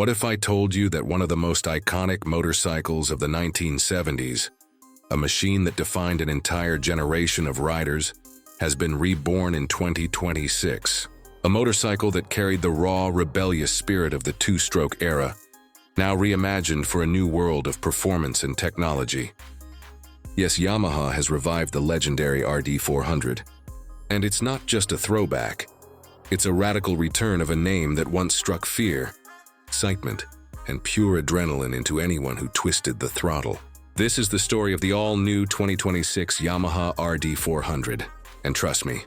What if I told you that one of the most iconic motorcycles of the 1970s, a machine that defined an entire generation of riders, has been reborn in 2026? A motorcycle that carried the raw, rebellious spirit of the two-stroke era, now reimagined for a new world of performance and technology. Yes, Yamaha has revived the legendary RD400. And it's not just a throwback. It's a radical return of a name that once struck fear, excitement, and pure adrenaline into anyone who twisted the throttle. This is the story of the all-new 2026 Yamaha RD400. And trust me,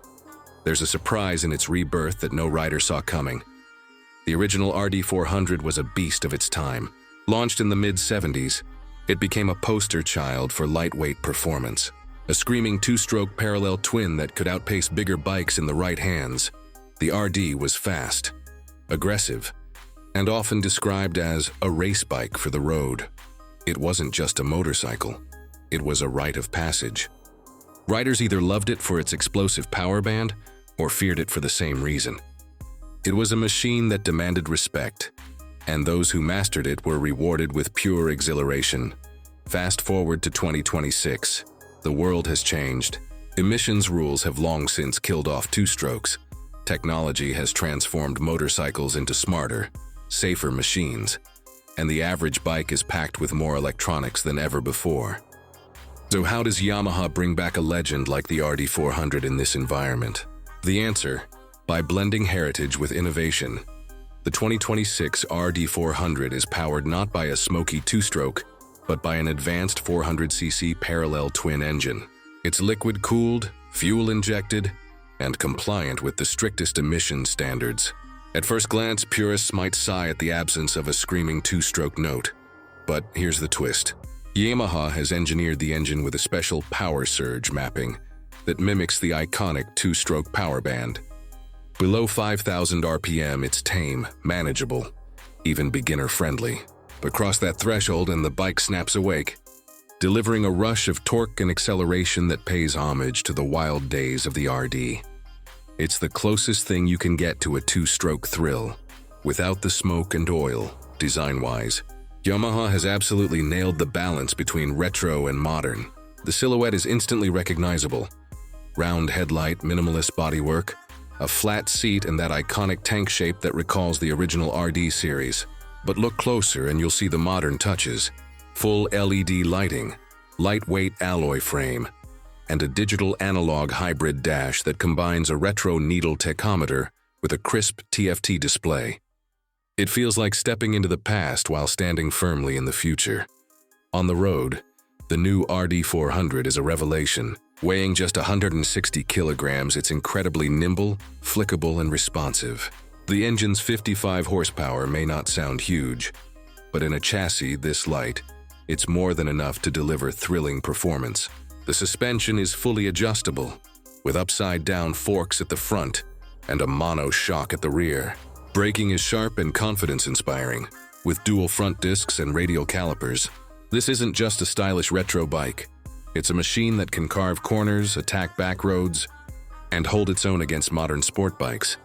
there's a surprise in its rebirth that no rider saw coming. The original RD400 was a beast of its time. Launched in the mid-70s, it became a poster child for lightweight performance. A screaming two-stroke parallel twin that could outpace bigger bikes in the right hands. The RD was fast, aggressive, and often described as a race bike for the road. It wasn't just a motorcycle, it was a rite of passage. Riders either loved it for its explosive power band or feared it for the same reason. It was a machine that demanded respect, and those who mastered it were rewarded with pure exhilaration. Fast forward to 2026. The world has changed. Emissions rules have long since killed off two-strokes. Technology has transformed motorcycles into smarter, safer machines, and the average bike is packed with more electronics than ever before. So how does Yamaha bring back a legend like the RD400 in this environment? The answer: by blending heritage with innovation. The 2026 RD400 is powered not by a smoky two-stroke, but by an advanced 400cc parallel twin engine. It's liquid-cooled, fuel-injected, and compliant with the strictest emission standards. At first glance, purists might sigh at the absence of a screaming two-stroke note. But here's the twist. Yamaha has engineered the engine with a special power surge mapping that mimics the iconic two-stroke power band. Below 5,000 RPM, it's tame, manageable, even beginner-friendly. But cross that threshold and the bike snaps awake, delivering a rush of torque and acceleration that pays homage to the wild days of the RD. It's the closest thing you can get to a two-stroke thrill, without the smoke and oil. Design-wise, Yamaha has absolutely nailed the balance between retro and modern. The silhouette is instantly recognizable. Round headlight, minimalist bodywork, a flat seat, and that iconic tank shape that recalls the original RD series. But look closer and you'll see the modern touches. Full LED lighting, lightweight alloy frame, and a digital analog hybrid dash that combines a retro needle tachometer with a crisp TFT display. It feels like stepping into the past while standing firmly in the future. On the road, the new RD400 is a revelation. Weighing just 160 kilograms, it's incredibly nimble, flickable, and responsive. The engine's 55 horsepower may not sound huge, but in a chassis this light, it's more than enough to deliver thrilling performance. The suspension is fully adjustable, with upside-down forks at the front and a mono shock at the rear. Braking is sharp and confidence-inspiring, with dual front discs and radial calipers. This isn't just a stylish retro bike. It's a machine that can carve corners, attack back roads, and hold its own against modern sport bikes.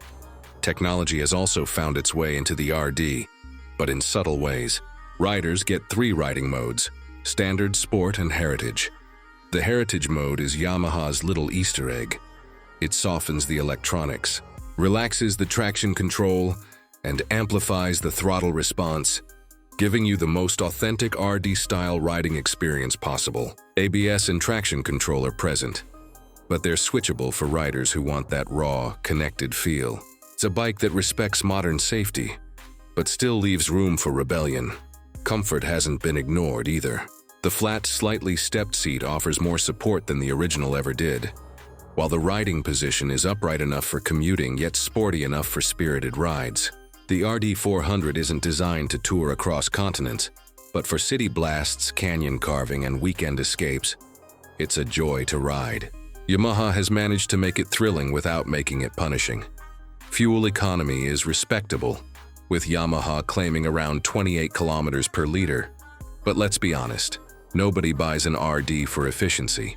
Technology has also found its way into the RD, but in subtle ways. Riders get 3 riding modes: Standard, Sport, and Heritage. The Heritage mode is Yamaha's little Easter egg. It softens the electronics, relaxes the traction control, and amplifies the throttle response, giving you the most authentic RD-style riding experience possible. ABS and traction control are present, but they're switchable for riders who want that raw, connected feel. It's a bike that respects modern safety, but still leaves room for rebellion. Comfort hasn't been ignored either. The flat, slightly stepped seat offers more support than the original ever did, while the riding position is upright enough for commuting yet sporty enough for spirited rides. The RD400 isn't designed to tour across continents, but for city blasts, canyon carving, and weekend escapes, it's a joy to ride. Yamaha has managed to make it thrilling without making it punishing. Fuel economy is respectable, with Yamaha claiming around 28 kilometers per liter. But let's be honest, nobody buys an RD for efficiency.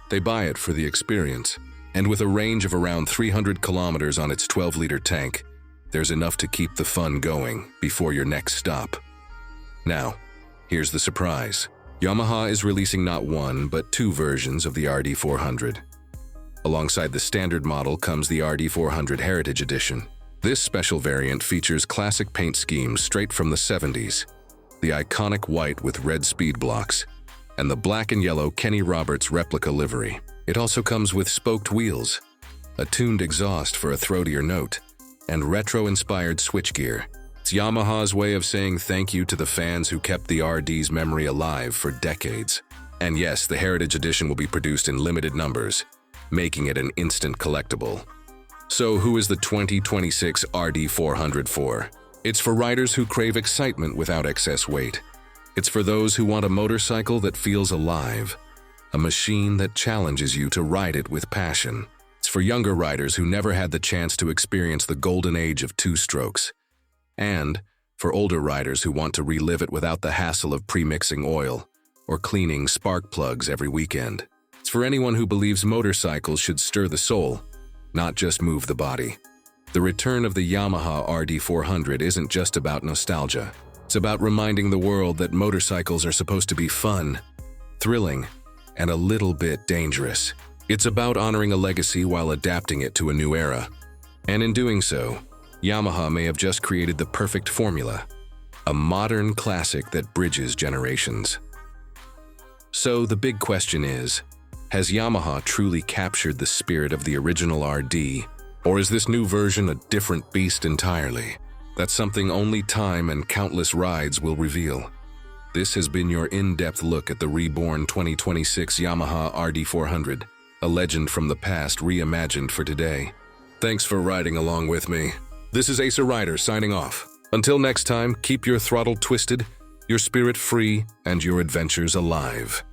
They buy it for the experience. And with a range of around 300 kilometers on its 12-liter tank, there's enough to keep the fun going before your next stop. Now, here's the surprise. Yamaha is releasing not one, but two versions of the RD400. Alongside the standard model comes the RD400 Heritage Edition. This special variant features classic paint schemes straight from the 70s, the iconic white with red speed blocks, and the black and yellow Kenny Roberts replica livery. It also comes with spoked wheels, a tuned exhaust for a throatier note, and retro-inspired switchgear. It's Yamaha's way of saying thank you to the fans who kept the RD's memory alive for decades. And yes, the Heritage Edition will be produced in limited numbers, making it an instant collectible. So who is the 2026 RD400 for? It's for riders who crave excitement without excess weight. It's for those who want a motorcycle that feels alive, a machine that challenges you to ride it with passion. It's for younger riders who never had the chance to experience the golden age of two-strokes. And for older riders who want to relive it without the hassle of pre-mixing oil or cleaning spark plugs every weekend. It's for anyone who believes motorcycles should stir the soul, not just move the body. The return of the Yamaha RD400 isn't just about nostalgia. It's about reminding the world that motorcycles are supposed to be fun, thrilling, and a little bit dangerous. It's about honoring a legacy while adapting it to a new era. And in doing so, Yamaha may have just created the perfect formula, a modern classic that bridges generations. So the big question is, has Yamaha truly captured the spirit of the original RD, or is this new version a different beast entirely? That's something only time and countless rides will reveal. This has been your in-depth look at the reborn 2026 Yamaha RD400, a legend from the past reimagined for today. Thanks for riding along with me. This is Acer Rider signing off. Until next time, keep your throttle twisted, your spirit free, and your adventures alive.